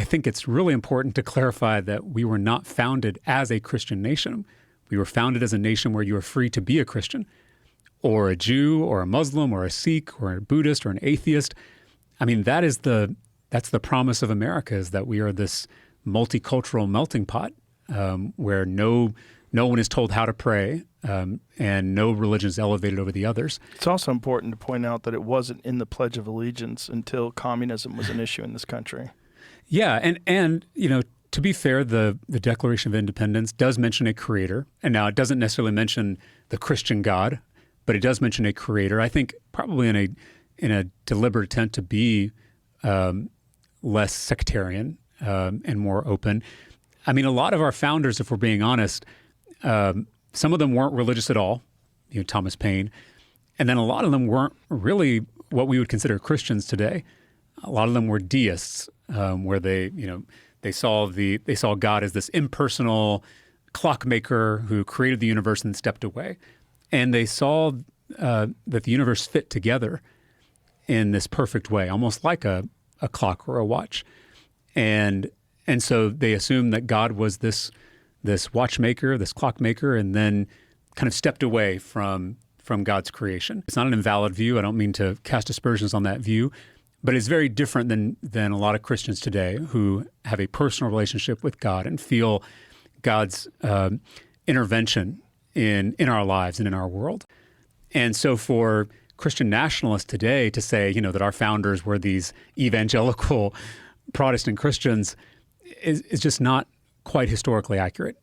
think it's really important to clarify that we were not founded as a Christian nation. We were founded as a nation where you are free to be a Christian or a Jew or a Muslim or a Sikh or a Buddhist or an atheist. I mean, that's the promise of America, is that we are this multicultural melting pot where no one is told how to pray and no religion is elevated over the others. It's also important to point out that it wasn't in the Pledge of Allegiance until communism was an issue in this country. Yeah, and to be fair, the Declaration of Independence does mention a creator, and now it doesn't necessarily mention the Christian God, but it does mention a creator. I think probably in a deliberate attempt to be less sectarian and more open. I mean, a lot of our founders, if we're being honest, some of them weren't religious at all, Thomas Paine, and then a lot of them weren't really what we would consider Christians today. A lot of them were deists, where they saw God as this impersonal clockmaker who created the universe and stepped away, and they saw that the universe fit together in this perfect way, almost like a clock or a watch, and so they assumed that God was this watchmaker, this clockmaker, and then kind of stepped away from God's creation. It's not an invalid view. I don't mean to cast aspersions on that view, but it's very different than a lot of Christians today who have a personal relationship with God and feel God's intervention in our lives and in our world. And so for Christian nationalists today to say, that our founders were these evangelical Protestant Christians is just not quite historically accurate.